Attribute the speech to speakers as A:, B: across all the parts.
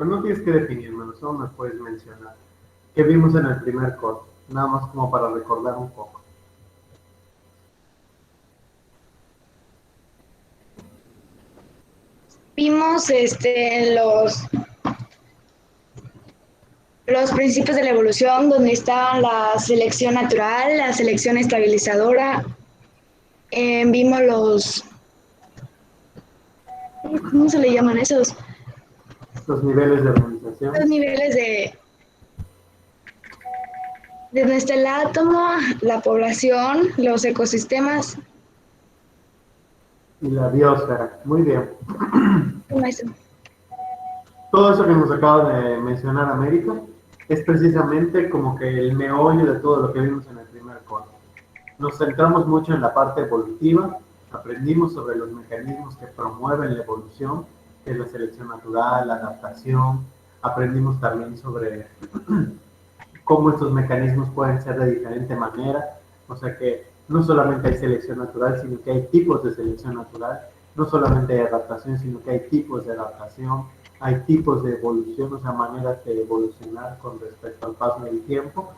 A: Pero no tienes que definírmelo, solo me puedes mencionar. ¿Qué vimos en el primer corte? Nada más como para recordar un poco.
B: Vimos los principios de la evolución, donde está la selección natural, la selección estabilizadora. Vimos ¿cómo se le llaman esos?
A: Los niveles de organización
B: Los niveles de donde está el átomo, la población, los ecosistemas.
A: y la biosfera. Muy bien.
B: Maestro.
A: Todo eso que nos acaba de mencionar América es precisamente como que el meollo de todo lo que vimos en el primer corte. Nos centramos mucho en la parte evolutiva, aprendimos sobre los mecanismos que promueven la evolución, que es la selección natural, la adaptación, aprendimos también sobre cómo estos mecanismos pueden ser de diferente manera, o sea que no solamente hay selección natural, sino que hay tipos de selección natural, no solamente hay adaptación, sino que hay tipos de adaptación, hay tipos de evolución, o sea, maneras de evolucionar con respecto al paso del tiempo.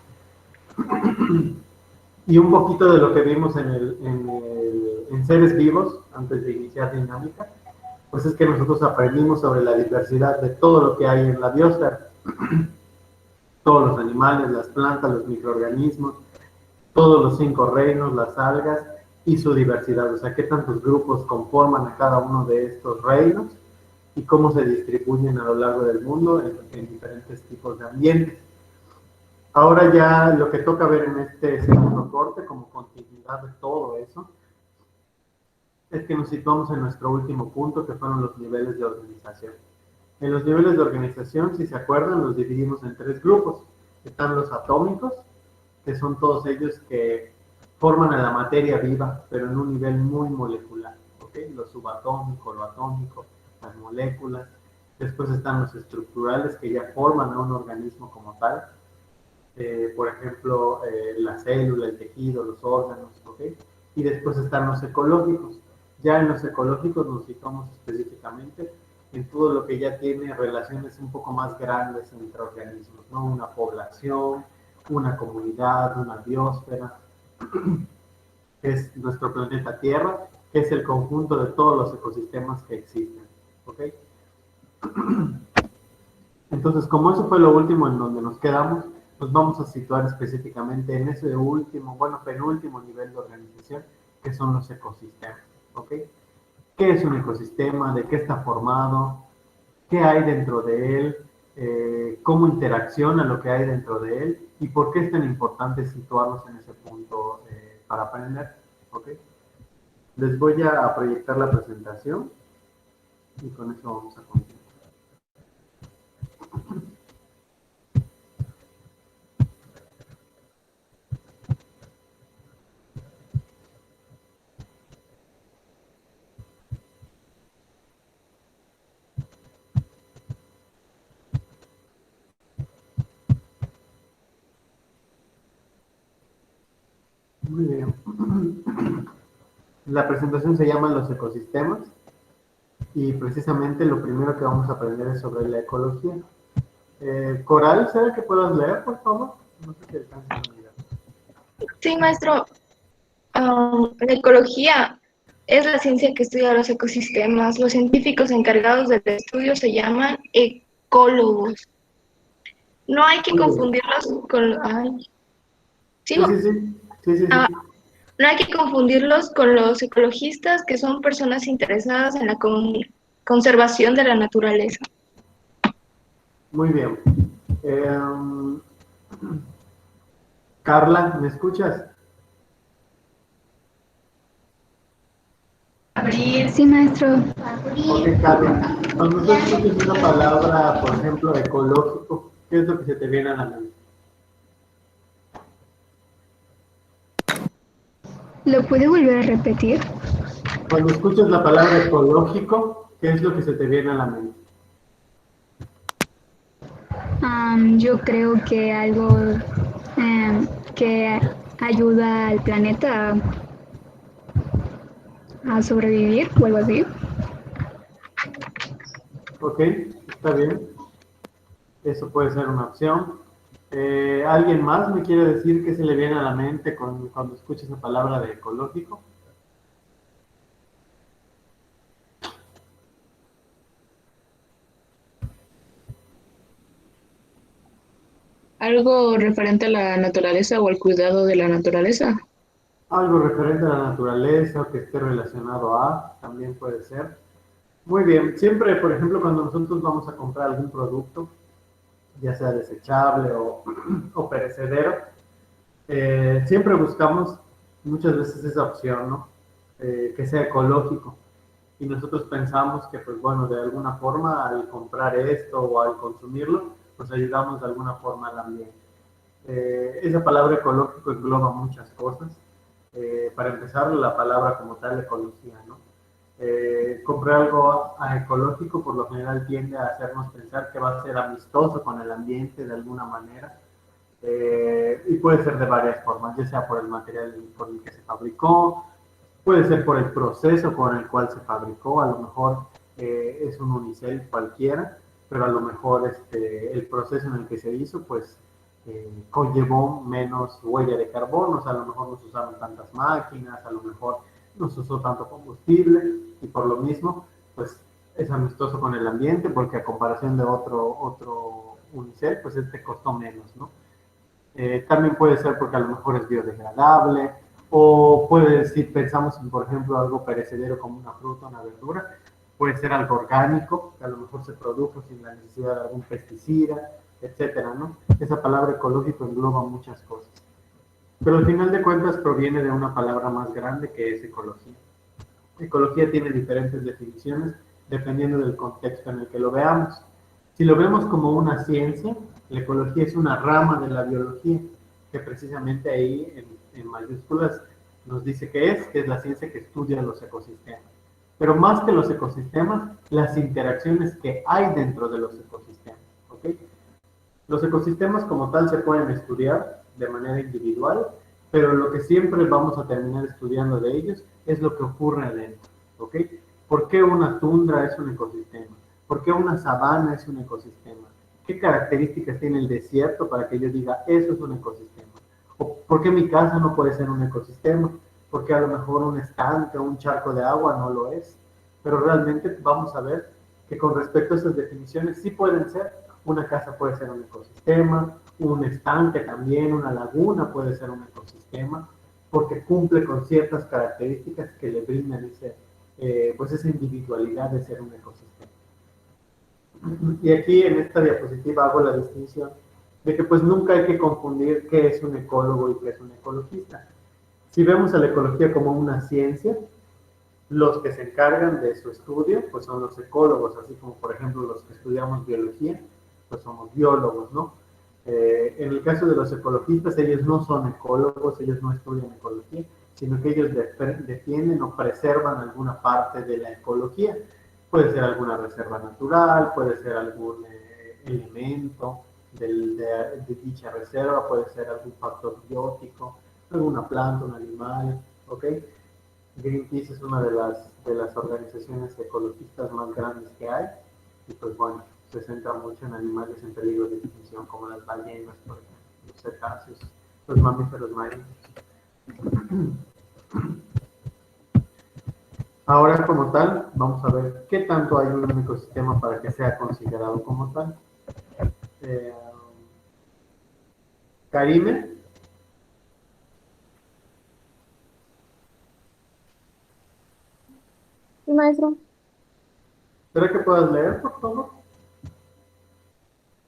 A: Y un poquito de lo que vimos en seres vivos, antes de iniciar dinámica, pues es que nosotros aprendimos sobre la diversidad de todo lo que hay en la biosfera, todos los animales, las plantas, los microorganismos, todos los 5 reinos, las algas y su diversidad, o sea, qué tantos grupos conforman a cada uno de estos reinos y cómo se distribuyen a lo largo del mundo en diferentes tipos de ambientes. Ahora ya lo que toca ver en este segundo corte, como continuidad de todo eso, es que nos situamos en nuestro último punto, que fueron los niveles de organización. En los niveles de organización, si se acuerdan, los dividimos en 3 grupos. Están los atómicos, que son todos ellos que forman a la materia viva, pero en un nivel muy molecular. ¿Okay? Lo subatómico, lo atómico, las moléculas. Después están los estructurales, que ya forman a un organismo como tal. Por ejemplo, la célula, el tejido, los órganos. ¿Okay? Y después están los ecológicos. Ya en los ecológicos nos situamos específicamente en todo lo que ya tiene relaciones un poco más grandes entre organismos, ¿no? Una población, una comunidad, una biosfera, que es nuestro planeta Tierra, que es el conjunto de todos los ecosistemas que existen. ¿Okay? Entonces, como eso fue lo último en donde nos quedamos, nos vamos a situar específicamente en ese último, bueno, penúltimo nivel de organización, que son los ecosistemas. ¿Okay? ¿Qué es un ecosistema? ¿De qué está formado? ¿Qué hay dentro de él? ¿Cómo interacciona lo que hay dentro de él? ¿Y por qué es tan importante situarnos en ese punto para aprender? ¿Okay? Les voy a proyectar la presentación y con eso vamos a continuar. Muy bien. La presentación se llama Los ecosistemas y precisamente lo primero que vamos a aprender es sobre la ecología. Coral, ¿será que puedas leer, por favor? No sé si alcanzas a mirar.
B: Sí, maestro. La ecología es la ciencia que estudia los ecosistemas. Los científicos encargados del estudio se llaman ecólogos. No hay que
A: Muy bien.
B: confundirlos con... Ay,
A: Sí,
B: ¿sigo?
A: sí, sí. Sí, sí,
B: Ah,
A: sí.
B: no hay que confundirlos con los ecologistas, que son personas interesadas en la conservación de la naturaleza.
A: Muy bien. Carla, ¿me escuchas?
C: Sí, maestro.
A: Ok, Carla. Cuando tú escuchas una palabra, por ejemplo, ecológico, ¿qué es lo que se te viene a la mente?
C: ¿Lo puede volver a repetir?
A: Cuando escuchas la palabra ecológico, ¿qué es lo que se te viene a la mente?
C: Yo creo que algo que ayuda al planeta a sobrevivir o algo así.
A: Ok, está bien. Eso puede ser una opción. ¿Alguien más me quiere decir qué se le viene a la mente cuando escucha esa palabra de ecológico?
D: Algo referente a la naturaleza o al cuidado de la naturaleza.
A: Algo referente a la naturaleza o que esté relacionado a, también puede ser. Muy bien, siempre, por ejemplo, cuando nosotros vamos a comprar algún producto, ya sea desechable o perecedero, siempre buscamos muchas veces esa opción, ¿no? Que sea ecológico. Y nosotros pensamos que, pues bueno, de alguna forma al comprar esto o al consumirlo, pues ayudamos de alguna forma al ambiente. Esa palabra ecológico engloba muchas cosas. Para empezar, la palabra como tal, ecología, ¿no? Comprar algo ecológico por lo general tiende a hacernos pensar que va a ser amistoso con el ambiente de alguna manera. Y puede ser de varias formas, ya sea por el material por el que se fabricó, puede ser por el proceso con el cual se fabricó, a lo mejor es un unicel cualquiera, pero a lo mejor el proceso en el que se hizo, pues conllevó menos huella de carbono, o sea, a lo mejor no se usaron tantas máquinas, a lo mejor no se usó tanto combustible, y por lo mismo, pues es amistoso con el ambiente, porque a comparación de otro unicel, pues este costó menos, ¿no? También puede ser porque a lo mejor es biodegradable, o puede, si pensamos en, por ejemplo, algo perecedero como una fruta, una verdura, puede ser algo orgánico, que a lo mejor se produjo sin la necesidad de algún pesticida, etcétera, ¿no? Esa palabra ecológico engloba muchas cosas. Pero al final de cuentas proviene de una palabra más grande que es ecología. Ecología tiene diferentes definiciones dependiendo del contexto en el que lo veamos. Si lo vemos como una ciencia, la ecología es una rama de la biología, que precisamente ahí en mayúsculas nos dice que es la ciencia que estudia los ecosistemas. Pero más que los ecosistemas, las interacciones que hay dentro de los ecosistemas. ¿Ok? Los ecosistemas como tal se pueden estudiar de manera individual, pero lo que siempre vamos a terminar estudiando de ellos es lo que ocurre adentro, ¿ok? ¿Por qué una tundra es un ecosistema? ¿Por qué una sabana es un ecosistema? ¿Qué características tiene el desierto para que yo diga, eso es un ecosistema? ¿O por qué mi casa no puede ser un ecosistema? Porque a lo mejor un estanque o un charco de agua no lo es. Pero realmente vamos a ver que con respecto a esas definiciones sí pueden ser. Una casa puede ser un ecosistema, un estanque también, una laguna puede ser un ecosistema, porque cumple con ciertas características que le brindan pues esa individualidad de ser un ecosistema. Y aquí en esta diapositiva hago la distinción de que pues nunca hay que confundir qué es un ecólogo y qué es un ecologista. Si vemos a la ecología como una ciencia, los que se encargan de su estudio pues son los ecólogos, así como por ejemplo los que estudiamos biología, pues somos biólogos, ¿no? En el caso de los ecologistas, ellos no son ecólogos, ellos no estudian ecología, sino que ellos defienden o preservan alguna parte de la ecología. Puede ser alguna reserva natural, puede ser algún elemento de dicha reserva, puede ser algún factor biótico, alguna planta, un animal, ¿ok? Greenpeace es una de las organizaciones ecologistas más grandes que hay, y pues bueno, se centra mucho en animales en peligro de extinción, como las ballenas, por ejemplo, los cetáceos, los mamíferos marinos. Ahora, como tal, vamos a ver qué tanto hay en un ecosistema para que sea considerado como tal. Karime.
B: Sí, maestro.
A: ¿Será que puedas leer, por favor?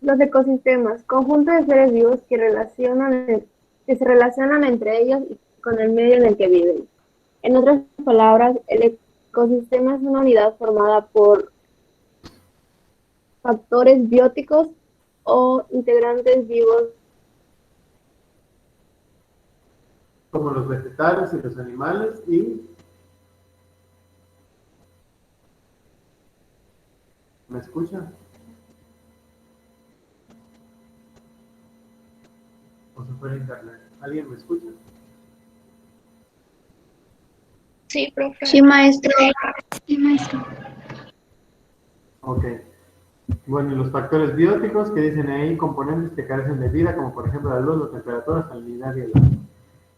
B: Los ecosistemas, conjunto de seres vivos que se relacionan entre ellos y con el medio en el que viven. En otras palabras, el ecosistema es una unidad formada por factores bióticos o integrantes vivos.
A: Como los vegetales y los animales y... ¿Me escuchan? O se fue el internet. ¿Alguien me escucha?
B: Sí, profe.
C: Sí, maestro. Sí, maestro.
A: Ok. Bueno, y los factores bióticos que dicen ahí, componentes que carecen de vida, como por ejemplo la luz, la temperatura, salinidad y el agua.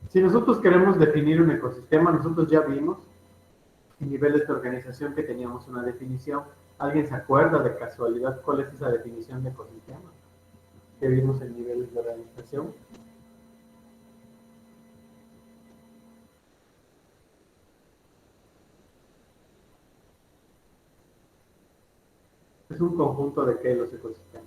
A: Si nosotros queremos definir un ecosistema, nosotros ya vimos en niveles de organización que teníamos una definición. ¿Alguien se acuerda de casualidad cuál es esa definición de ecosistema que vimos en niveles de organización? Es un conjunto de qué los ecosistemas.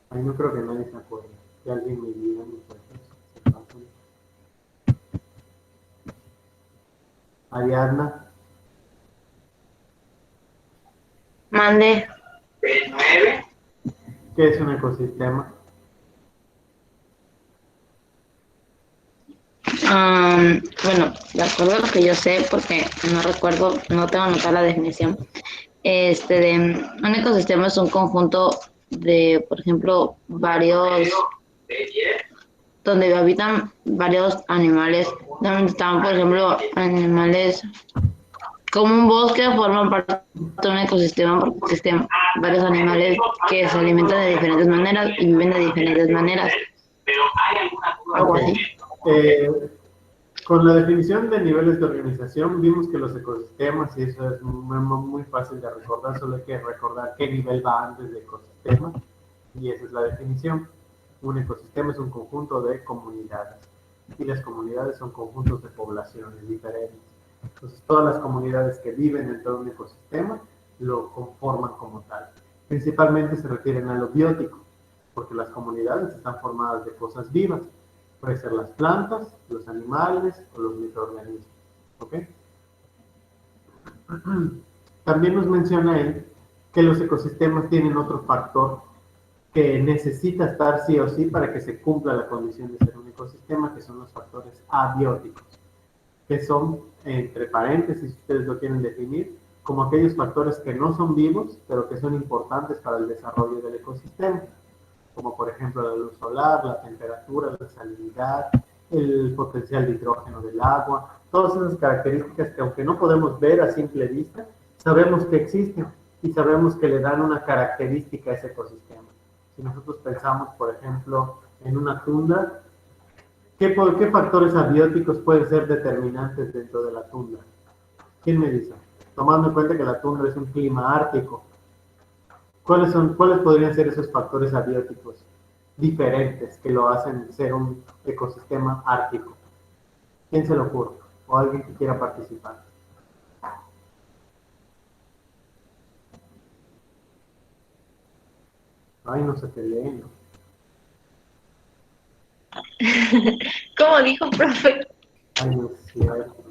A: Ahí no creo que nadie se acuerde. Que alguien me diga, muchachos. Ariadna.
D: Mande.
A: ¿Qué es un ecosistema?
D: Bueno, de acuerdo a lo que yo sé, porque no recuerdo, no tengo anotada la definición. Un ecosistema es un conjunto de, por ejemplo, donde habitan varios animales. También están, por ejemplo, animales como un bosque forman parte de un ecosistema porque existen varios animales que se alimentan de diferentes maneras y viven de diferentes maneras. Algo así.
A: Con la definición de niveles de organización vimos que los ecosistemas, y eso es muy fácil de recordar, solo hay que recordar qué nivel va antes de ecosistema, y esa es la definición. Un ecosistema es un conjunto de comunidades, y las comunidades son conjuntos de poblaciones diferentes. Entonces, todas las comunidades que viven dentro de un ecosistema lo conforman como tal. Principalmente se refieren a lo biótico, porque las comunidades están formadas de cosas vivas. Puede ser las plantas, los animales o los microorganismos. ¿Ok? También nos menciona él que los ecosistemas tienen otro factor que necesita estar sí o sí para que se cumpla la condición de ser un ecosistema, que son los factores abióticos, que son, entre paréntesis, si ustedes lo quieren definir, como aquellos factores que no son vivos, pero que son importantes para el desarrollo del ecosistema, como por ejemplo la luz solar, la temperatura, la salinidad, el potencial de hidrógeno del agua, todas esas características que aunque no podemos ver a simple vista, sabemos que existen y sabemos que le dan una característica a ese ecosistema. Si nosotros pensamos, por ejemplo, en una tundra, ¿qué factores abióticos pueden ser determinantes dentro de la tundra? ¿Quién me dice? Tomando en cuenta que la tundra es un clima ártico, ¿cuáles podrían ser esos factores abióticos diferentes que lo hacen ser un ecosistema ártico? ¿Quién se lo ocurre? ¿O alguien que quiera participar? Ay, no se peleen, ¿no?
B: ¿Cómo dijo, profe?
A: Ay, no es cierto.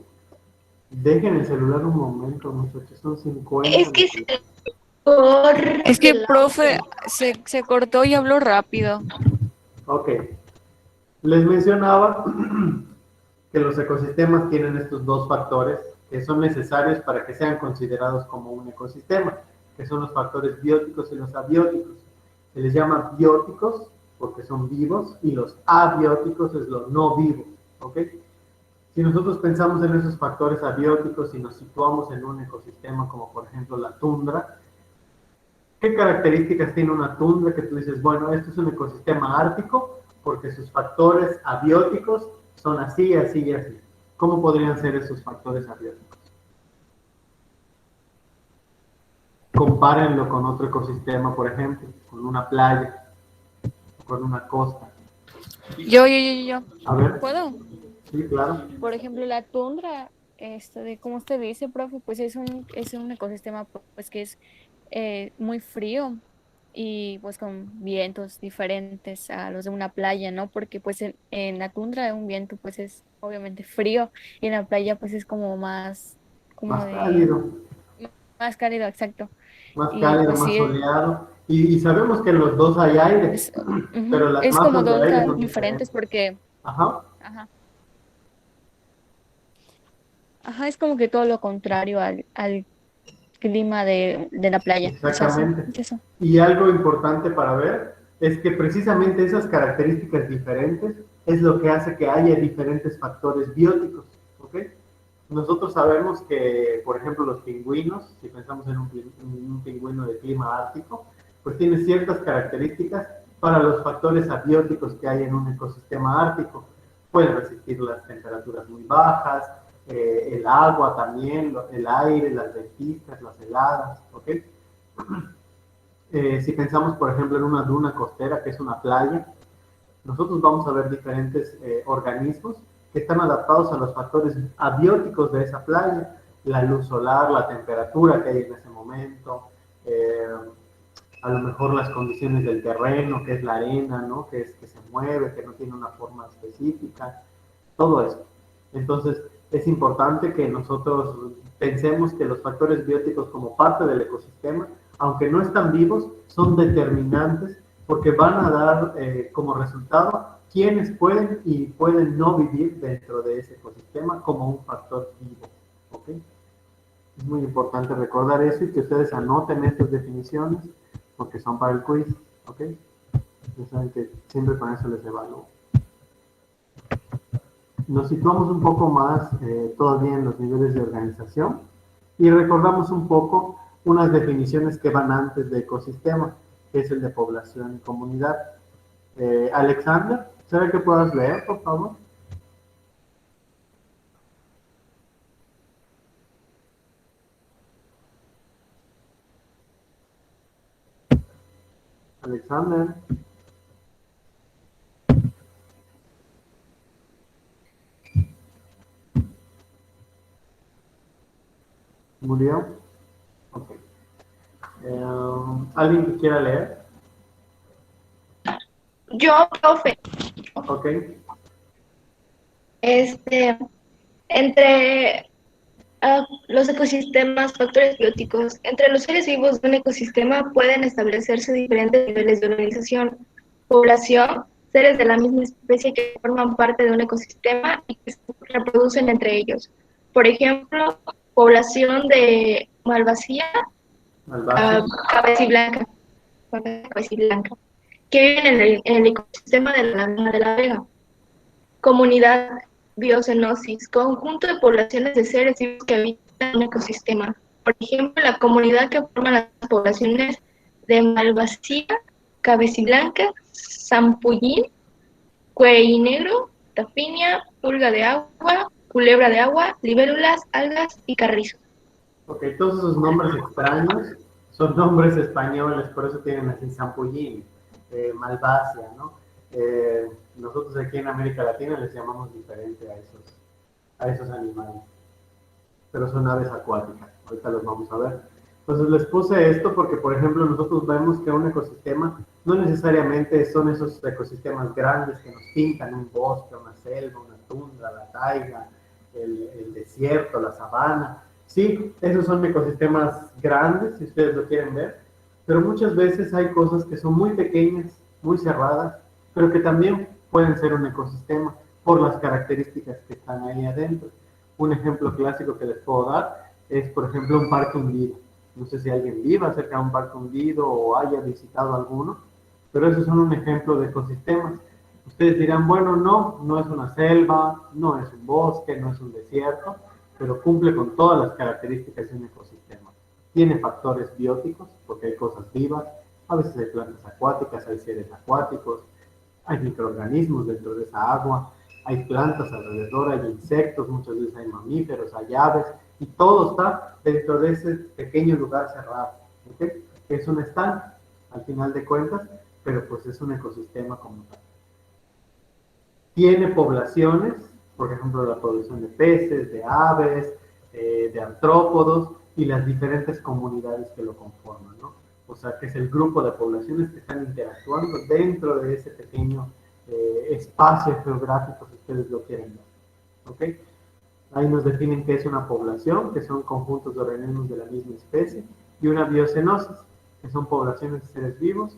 A: Dejen el celular un momento, muchachos, son 50.
B: Es que se corta
E: Es que,
B: el
E: profe,
B: audio.
E: se cortó y habló rápido.
A: Ok. Les mencionaba que los ecosistemas tienen estos dos factores que son necesarios para que sean considerados como un ecosistema, que son los factores bióticos y los abióticos. Se les llama bióticos porque son vivos y los abióticos es lo no vivo, ¿ok? Si nosotros pensamos en esos factores abióticos y nos situamos en un ecosistema como por ejemplo la tundra, ¿qué características tiene una tundra que tú dices, bueno, esto es un ecosistema ártico porque sus factores abióticos son así, así y así? ¿Cómo podrían ser esos factores abióticos? Compárenlo con otro ecosistema, por ejemplo, con una playa, con una costa.
E: Yo.
A: A ver,
E: ¿Puedo?
A: sí, claro.
E: Por ejemplo, la tundra, como usted dice, profe, pues es un ecosistema pues que es muy frío y pues con vientos diferentes a los de una playa, ¿no? Porque pues en la tundra un viento pues es obviamente frío y en la playa pues es como más, como
A: Más
E: de,
A: cálido,
E: más cálido, exacto.
A: más
E: Y
A: cálido,
E: pues
A: más
E: sí,
A: soleado. Y sabemos que en los dos hay aire,
E: es, ujú,
A: pero las
E: es como
A: masas de
E: dos
A: aire son
E: diferentes
A: diferentes.
E: porque,
A: Ajá.
E: ajá. Ajá, es como que todo lo contrario al clima de la playa. O sea, sí,
A: Exactamente.
E: es eso.
A: Y algo importante para ver es que precisamente esas características diferentes es lo que hace que haya diferentes factores bióticos, ¿ok? nosotros sabemos que, por ejemplo, los pingüinos, si pensamos en un pingüino de clima ártico, pues tiene ciertas características para los factores abióticos que hay en un ecosistema ártico. Pueden resistir las temperaturas muy bajas, el agua también, el aire, las ventiscas, las heladas, ¿ok? Si pensamos, por ejemplo, en una duna costera, que es una playa, nosotros vamos a ver diferentes organismos que están adaptados a los factores abióticos de esa playa, la luz solar, la temperatura que hay en ese momento, a lo mejor las condiciones del terreno, que es la arena, ¿no? Que se mueve, que no tiene una forma específica, todo eso. Entonces, es importante que nosotros pensemos que los factores bióticos como parte del ecosistema, aunque no están vivos, son determinantes porque van a dar como resultado quienes pueden y pueden no vivir dentro de ese ecosistema como un factor vivo, ¿ok? Es muy importante recordar eso y que ustedes anoten estas definiciones porque son para el quiz, ¿ok? Ya saben que siempre con eso les evalúo. Nos situamos un poco más todavía en los niveles de organización y recordamos un poco unas definiciones que van antes de ecosistema, que es el de población y comunidad. Alexander, ¿será que puedas leer, por favor? Alexander. ¿Murió? Ok. ¿Alguien que quiera leer?
B: Yo, profe,
A: Ok.
B: Entre los ecosistemas, factores bióticos, entre los seres vivos de un ecosistema pueden establecerse diferentes niveles de organización, población, seres de la misma especie que forman parte de un ecosistema y que se reproducen entre ellos. Por ejemplo, población de malvasía,
A: Malvasia.
B: cabeciblanca, que viven en el ecosistema de la Laguna de la Vega. Comunidad, biocenosis, conjunto de poblaciones de seres vivos que habitan en un ecosistema. Por ejemplo, la comunidad que forman las poblaciones de malvasía, cabeciblanca, zampullín, cuellinegro, tafinia, pulga de agua, culebra de agua, libélulas, algas y carrizo.
A: Ok, todos esos nombres extraños son nombres españoles, por eso tienen así zampullín, malvasia, ¿no? Nosotros aquí en América Latina les llamamos diferente a esos animales, pero son aves acuáticas, ahorita los vamos a ver. Entonces les puse esto porque, por ejemplo, nosotros vemos que un ecosistema no necesariamente son esos ecosistemas grandes que nos pintan un bosque, una selva, una tundra, la taiga, el desierto, la sabana. Sí, esos son ecosistemas grandes, si ustedes lo quieren ver, pero muchas veces hay cosas que son muy pequeñas, muy cerradas, pero que también pueden ser un ecosistema por las características que están ahí adentro. Un ejemplo clásico que les puedo dar es, por ejemplo, un parque hundido. No sé si alguien viva cerca de un parque hundido o haya visitado alguno, pero esos son un ejemplo de ecosistemas. Ustedes dirán, bueno, no es una selva, no es un bosque, no es un desierto, pero cumple con todas las características de un ecosistema. Tiene factores bióticos, porque hay cosas vivas, a veces hay plantas acuáticas, hay seres acuáticos, hay microorganismos dentro de esa agua, hay plantas alrededor, hay insectos, muchas veces hay mamíferos, hay aves, y todo está dentro de ese pequeño lugar cerrado, ¿ok? Es un estanque, al final de cuentas, pero pues es un ecosistema como tal. Tiene poblaciones, por ejemplo, la población de peces, de aves, de artrópodos y las diferentes comunidades que lo conforman, ¿no? O sea, que es el grupo de poblaciones que están interactuando dentro de ese pequeño espacio geográfico, si ustedes lo quieren ver, ¿ok? Ahí nos definen qué es una población, que son conjuntos de organismos de la misma especie, y una biocenosis, que son poblaciones de seres vivos,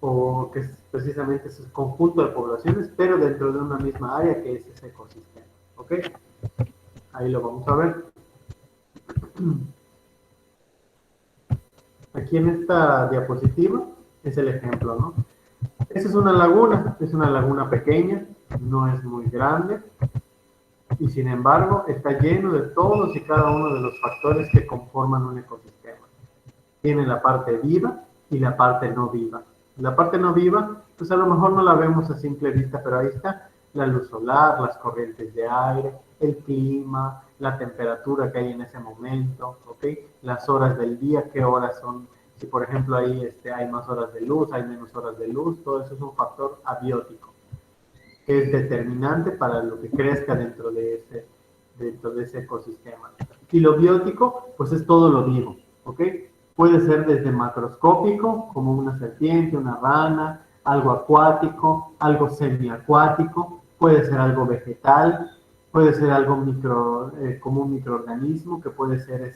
A: o que es precisamente ese conjunto de poblaciones, pero dentro de una misma área que es ese ecosistema, ¿ok? Ahí lo vamos a ver. Aquí en esta diapositiva es el ejemplo, ¿no? Esa es una laguna pequeña, no es muy grande. Y sin embargo, está lleno de todos y cada uno de los factores que conforman un ecosistema. Tiene la parte viva y la parte no viva. La parte no viva, pues a lo mejor no la vemos a simple vista, pero ahí está la luz solar, las corrientes de aire, el clima, la temperatura que hay en ese momento, ¿ok? Las horas del día, qué horas son, si por ejemplo ahí hay más horas de luz, hay menos horas de luz, todo eso es un factor abiótico, que es determinante para lo que crezca dentro de ese ecosistema. Y lo biótico, pues es todo lo vivo, ¿ok? Puede ser desde macroscópico, como una serpiente, una rana, algo acuático, algo semiacuático, puede ser algo vegetal, puede ser algo como un microorganismo, que puede ser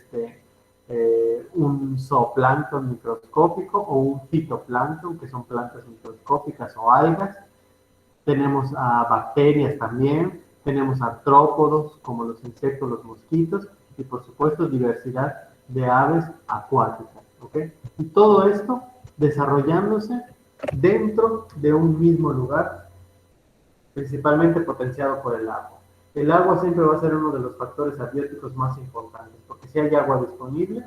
A: un zooplancton microscópico o un fitoplancton, que son plantas microscópicas o algas. Tenemos a bacterias también, tenemos artrópodos como los insectos, los mosquitos y por supuesto diversidad de aves acuáticas, ¿ok? Y todo esto desarrollándose dentro de un mismo lugar, principalmente potenciado por el agua. El agua siempre va a ser uno de los factores abióticos más importantes, porque si hay agua disponible,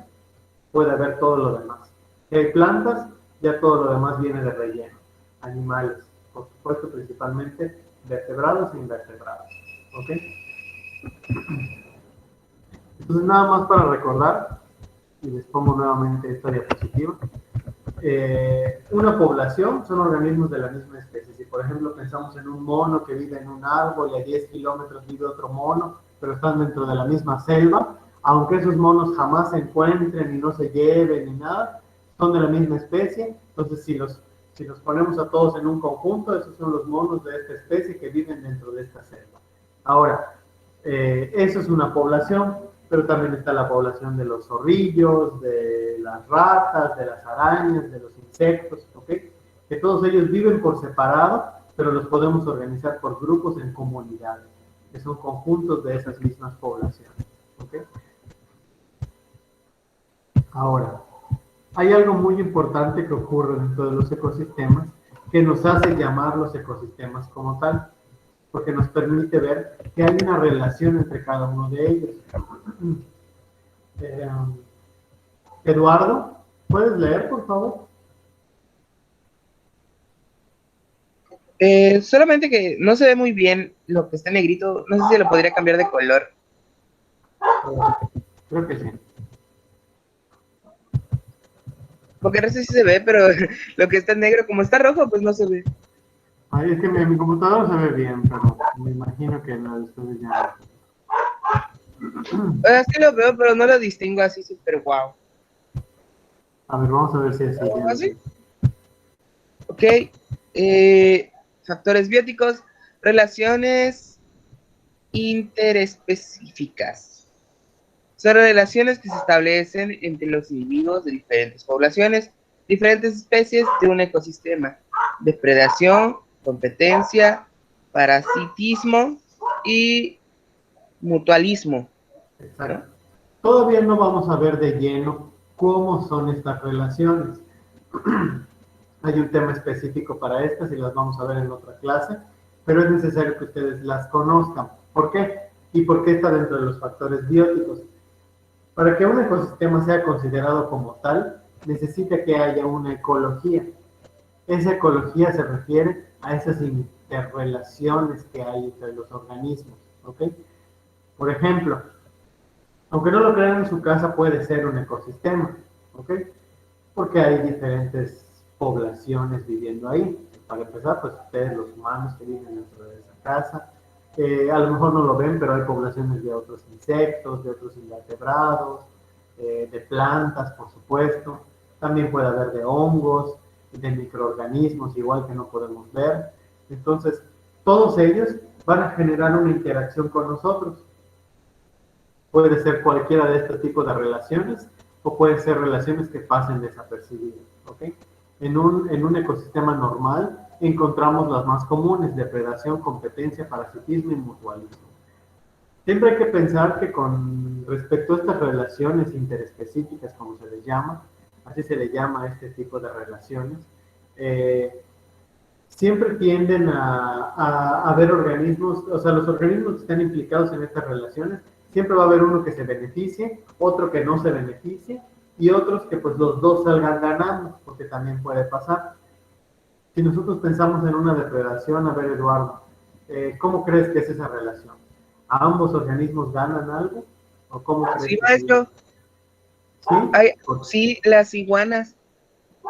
A: puede haber todo lo demás. Si hay plantas, ya todo lo demás viene de relleno. Animales, por supuesto, principalmente vertebrados e invertebrados, ¿ok? Entonces, nada más para recordar, y les pongo nuevamente esta diapositiva. Una población son organismos de la misma especie. Si por ejemplo pensamos en un mono que vive en un árbol y a 10 kilómetros vive otro mono, pero están dentro de la misma selva, aunque esos monos jamás se encuentren y no se lleven ni nada, son de la misma especie. Entonces si los ponemos a todos en un conjunto, esos son los monos de esta especie que viven dentro de esta selva. Ahora, eso es una población, pero también está la población de los zorrillos, de las ratas, de las arañas, de los insectos, ¿ok? Que todos ellos viven por separado, pero los podemos organizar por grupos en comunidades, que son conjuntos de esas mismas poblaciones, ¿ok? Ahora, hay algo muy importante que ocurre dentro de los ecosistemas que nos hace llamar los ecosistemas como tal, porque nos permite ver que hay una relación entre cada uno de ellos. Eduardo, ¿puedes leer, por favor?
F: Solamente que no se ve muy bien lo que está en negrito. No sé si lo podría cambiar de color.
A: Creo que sí.
F: Porque no sé si se ve, pero lo que está en negro, como está rojo, pues no se ve.
A: Ay, es que mi computador se ve bien, pero me imagino que la de ustedes ya...
F: Es que lo veo, pero no lo distingo así súper guau.
A: A ver, vamos a ver si es así.
F: ¿Así? Ok. Factores bióticos, relaciones interespecíficas. Son relaciones que se establecen entre los individuos de diferentes poblaciones, diferentes especies de un ecosistema. Depredación, competencia, parasitismo y mutualismo.
A: Exacto. Todavía no vamos a ver de lleno cómo son estas relaciones. Hay un tema específico para estas y las vamos a ver en otra clase, pero es necesario que ustedes las conozcan. ¿Por qué? ¿Y por qué está dentro de los factores bióticos? Para que un ecosistema sea considerado como tal, necesita que haya una ecología. Esa ecología se refiere a esas interrelaciones que hay entre los organismos, ¿ok? Por ejemplo, aunque no lo crean, en su casa puede ser un ecosistema, ¿ok? Porque hay diferentes poblaciones viviendo ahí. Para empezar, pues ustedes, los humanos que viven dentro de esa casa, a lo mejor no lo ven, pero hay poblaciones de otros insectos, de otros invertebrados, de plantas, por supuesto. También puede haber de hongos, de microorganismos, igual que no podemos ver. Entonces, todos ellos van a generar una interacción con nosotros. Puede ser cualquiera de este tipo de relaciones o pueden ser relaciones que pasen desapercibidas, ¿ok? En un ecosistema normal encontramos las más comunes: depredación, competencia, parasitismo y mutualismo. Siempre hay que pensar que con respecto a estas relaciones interespecíficas, como se les llama, así se le llama a este tipo de relaciones, siempre tienden a haber organismos, o sea, los organismos que están implicados en estas relaciones, siempre va a haber uno que se beneficie, otro que no se beneficie, y otros que pues los dos salgan ganando, porque también puede pasar. Si nosotros pensamos en una depredación, a ver, Eduardo, ¿cómo crees que es esa relación? ¿A ambos organismos ganan algo? ¿O cómo crees
F: Sí,
A: que
F: maestro.
A: ¿Sí?
F: Sí, las iguanas.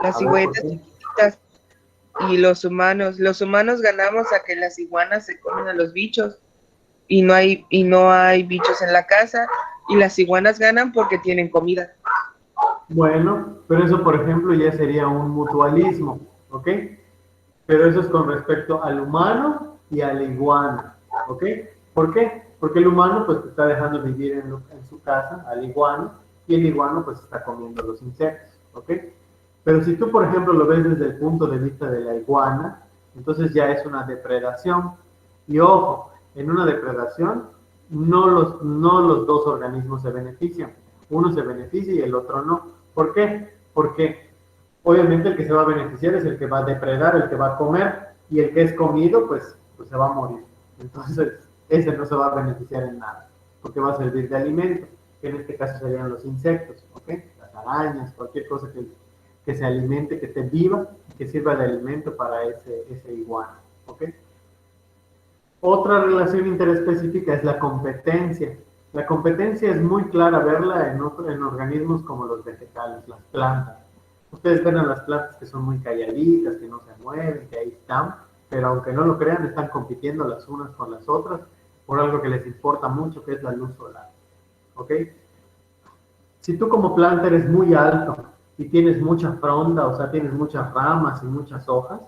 F: Las
A: A ver,
F: cigüeñas
A: ¿por qué?
F: chiquitas y los humanos ganamos a que las iguanas se comen a los bichos y no hay bichos en la casa y las iguanas ganan porque tienen comida.
A: Bueno, pero eso, por ejemplo, ya sería un mutualismo, ¿ok? Pero eso es con respecto al humano y a la iguana, ¿ok? ¿Por qué? Porque el humano pues está dejando vivir en su casa al iguano y el iguano pues está comiendo los insectos, ¿ok? Pero si tú, por ejemplo, lo ves desde el punto de vista de la iguana, entonces ya es una depredación. Y ojo, en una depredación no los dos organismos se benefician. Uno se beneficia y el otro no. ¿Por qué? Porque obviamente el que se va a beneficiar es el que va a depredar, el que va a comer, y el que es comido, pues se va a morir. Entonces, ese no se va a beneficiar en nada, porque va a servir de alimento, que en este caso serían los insectos, ¿ok? Las arañas, cualquier cosa que se alimente, que esté viva, que sirva de alimento para ese iguana, ¿ok? Otra relación interespecífica es la competencia. La competencia es muy clara verla en organismos como los vegetales, las plantas. Ustedes ven a las plantas que son muy calladitas, que no se mueven, que ahí están, pero aunque no lo crean, están compitiendo las unas con las otras por algo que les importa mucho, que es la luz solar. ¿Ok? Si tú como planta eres muy alto y tienes mucha fronda, o sea, tienes muchas ramas y muchas hojas,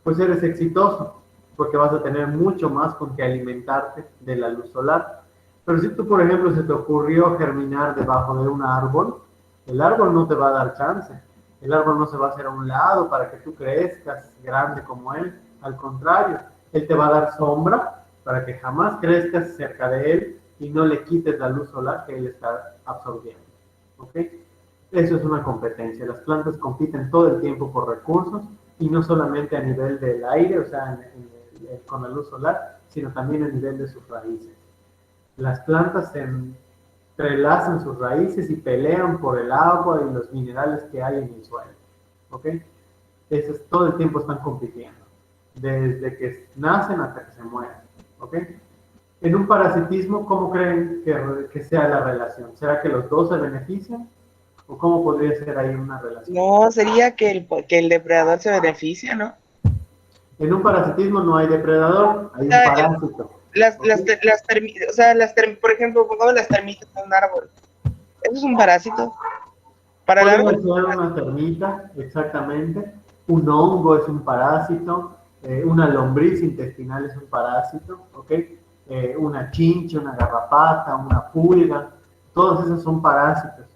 A: pues eres exitoso, porque vas a tener mucho más con que alimentarte de la luz solar. Pero si tú, por ejemplo, se te ocurrió germinar debajo de un árbol, el árbol no te va a dar chance. El árbol no se va a hacer a un lado para que tú crezcas grande como él. Al contrario, él te va a dar sombra para que jamás crezcas cerca de él y no le quites la luz solar que él está absorbiendo. ¿Ok? Eso es una competencia. Las plantas compiten todo el tiempo por recursos y no solamente a nivel del aire, o sea, con la luz solar, sino también a nivel de sus raíces. Las plantas se entrelazan sus raíces y pelean por el agua y los minerales que hay en el suelo. ¿Ok? Todo el tiempo están compitiendo, desde que nacen hasta que se mueren. ¿Ok? En un parasitismo, ¿cómo creen que sea la relación? ¿Será que los dos se benefician? ¿O cómo podría ser ahí una relación?
F: No, sería que el depredador se beneficia, ¿no?
A: En un parasitismo no hay depredador, hay un parásito.
F: Por ejemplo, pongamos las termitas en un árbol. Eso es un parásito. Para el
A: Puede
F: árbol,
A: ser una termita, exactamente. Un hongo es un parásito. Una lombriz intestinal es un parásito. ¿Ok? Una chincha, una garrapata, una pulga. Todas esas son parásitos.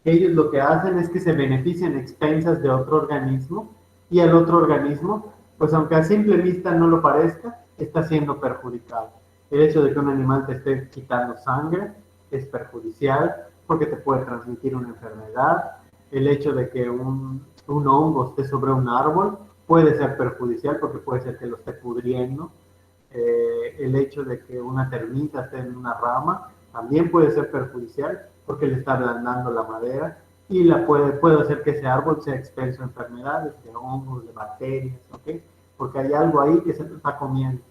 A: Ellos lo que hacen es que se benefician a expensas de otro organismo y el otro organismo, pues aunque a simple vista no lo parezca, está siendo perjudicado. El hecho de que un animal te esté quitando sangre es perjudicial porque te puede transmitir una enfermedad. El hecho de que un hongo esté sobre un árbol puede ser perjudicial porque puede ser que lo esté pudriendo. El hecho de que una termita esté en una rama también puede ser perjudicial porque le está ablandando la madera y puede hacer que ese árbol sea expenso a enfermedades, de hongos, de bacterias, ¿ok? Porque hay algo ahí que se te está comiendo.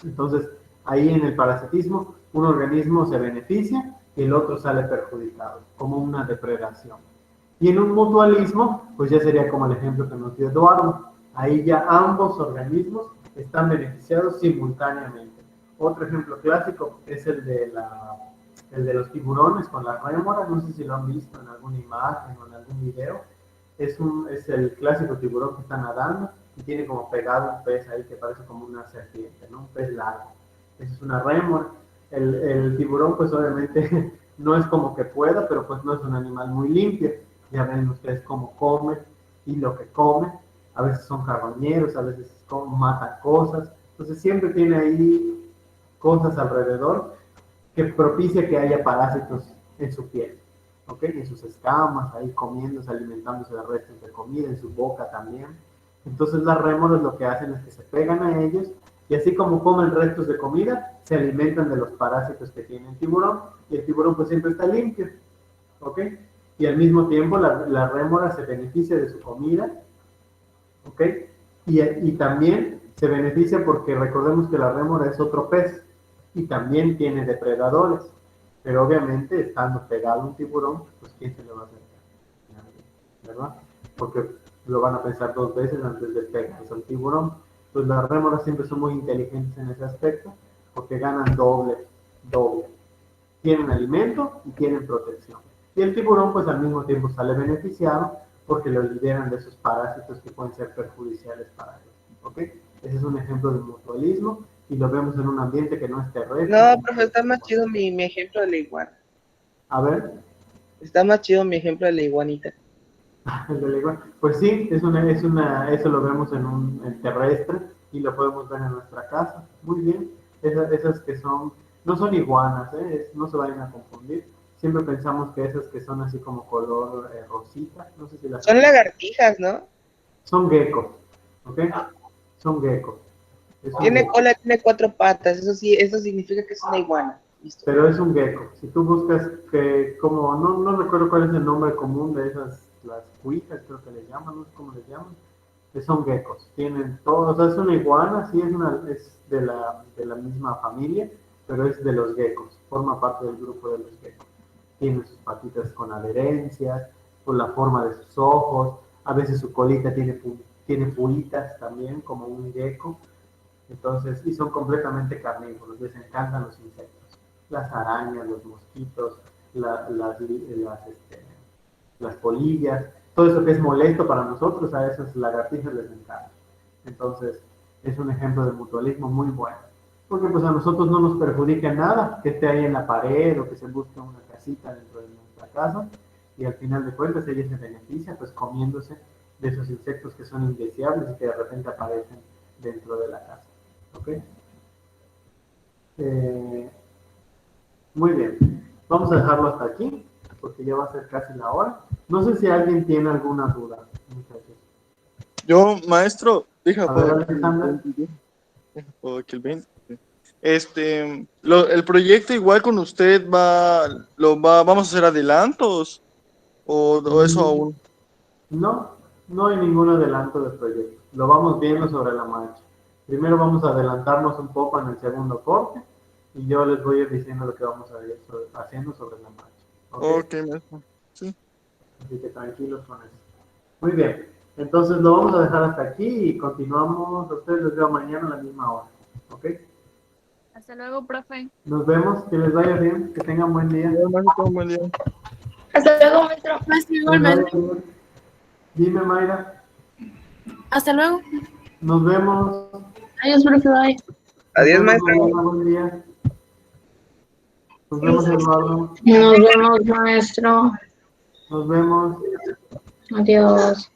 A: Entonces, ahí en el parasitismo, un organismo se beneficia y el otro sale perjudicado, como una depredación. Y en un mutualismo, pues ya sería como el ejemplo que nos dio Eduardo. Ahí ya ambos organismos están beneficiados simultáneamente. Otro ejemplo clásico es el de los tiburones con las rémoras. No sé si lo han visto en alguna imagen o en algún video. Es el clásico tiburón que está nadando y tiene como pegado un pez ahí que parece como una serpiente, ¿no? Un pez largo. Esa es una rémora. El tiburón, pues obviamente no es como que pueda, pero pues no es un animal muy limpio. Ya ven ustedes cómo come y lo que come. A veces son carroñeros, a veces matan cosas. Entonces siempre tiene ahí cosas alrededor que propicia que haya parásitos en su piel, ¿ok? En sus escamas, ahí comiéndose, alimentándose de restos de comida, en su boca también. Entonces las rémoras lo que hacen es que se pegan a ellos y así como comen restos de comida, se alimentan de los parásitos que tiene el tiburón y el tiburón pues siempre está limpio, ¿ok? Y al mismo tiempo la rémora se beneficia de su comida, ¿ok? Y también se beneficia porque recordemos que la rémora es otro pez y también tiene depredadores, pero obviamente estando pegado a un tiburón, pues ¿quién se le va a acercar? Nadie, ¿verdad? Porque lo van a pensar 2 veces antes de pegarse al tiburón. Pues las rémoras siempre son muy inteligentes en ese aspecto porque ganan doble. Tienen alimento y tienen protección. Y el tiburón pues al mismo tiempo sale beneficiado porque lo liberan de esos parásitos que pueden ser perjudiciales para ellos. ¿Ok? Ese es un ejemplo de mutualismo y lo vemos en un ambiente que no es terrestre.
F: No, profe, está más chido mi ejemplo de la iguana.
A: A ver.
F: Está más chido mi ejemplo de la iguanita.
A: El de la iguana. Pues sí, eso lo vemos en terrestre y lo podemos ver en nuestra casa. Muy bien. Esas que son, no son iguanas, no se vayan a confundir. Siempre pensamos que esas que son así como color rosita, no sé si las
F: Son lagartijas, ¿no?
A: son geckos, ¿ok? Son geckos. Es un
F: Tiene
A: gecko.
F: cola, tiene 4 patas, eso sí, eso significa que es una iguana. Listo.
A: Pero es un gecko. Si tú buscas que, como, no recuerdo cuál es el nombre común de esas, las cuijas, creo que les llaman, no sé cómo les llaman, son geckos. Tienen todo, o sea, es una iguana, sí, es de la misma familia, pero es de los geckos, forma parte del grupo de los geckos. Tiene sus patitas con adherencias, por la forma de sus ojos, a veces su colita tiene pulitas también, como un gecko. Entonces, y son completamente carnívoros, les encantan los insectos, las arañas, los mosquitos, las polillas, todo eso que es molesto para nosotros, a esas lagartijas les encanta. Entonces, es un ejemplo de mutualismo muy bueno, porque pues a nosotros no nos perjudica nada que esté ahí en la pared o que se busque una casita dentro de nuestra casa, y al final de cuentas ella se beneficia pues comiéndose de esos insectos que son indeseables y que de repente aparecen dentro de la casa. ¿Ok? Muy bien. Vamos a dejarlo hasta aquí, porque ya va a ser casi la hora. No sé si alguien tiene alguna duda, muchachos.
G: Yo, maestro,
A: A ver, Alexander.
G: El proyecto igual con usted vamos a hacer adelantos o eso aún.
A: No hay ningún adelanto del proyecto. Lo vamos viendo sobre la marcha. Primero vamos a adelantarnos un poco en el segundo corte y yo les voy a ir diciendo lo que vamos a ir haciendo sobre la marcha.
G: Ok, maestro. Sí.
A: Así que tranquilos con eso. Muy bien. Entonces lo vamos a dejar hasta aquí y continuamos. A ustedes les veo mañana a la misma hora. ¿Ok?
E: Hasta luego, profe.
A: Nos vemos. Que les vaya bien. Que tengan buen día.
G: Buen día.
B: Hasta luego, maestro.
A: Igualmente. Dime, Mayra.
H: Hasta luego.
A: Nos vemos.
H: Adiós, profe. Bye.
F: Adiós, maestro.
A: Buen día. Nos vemos, Eduardo.
D: Nos vemos, maestro.
A: Nos vemos.
D: Adiós.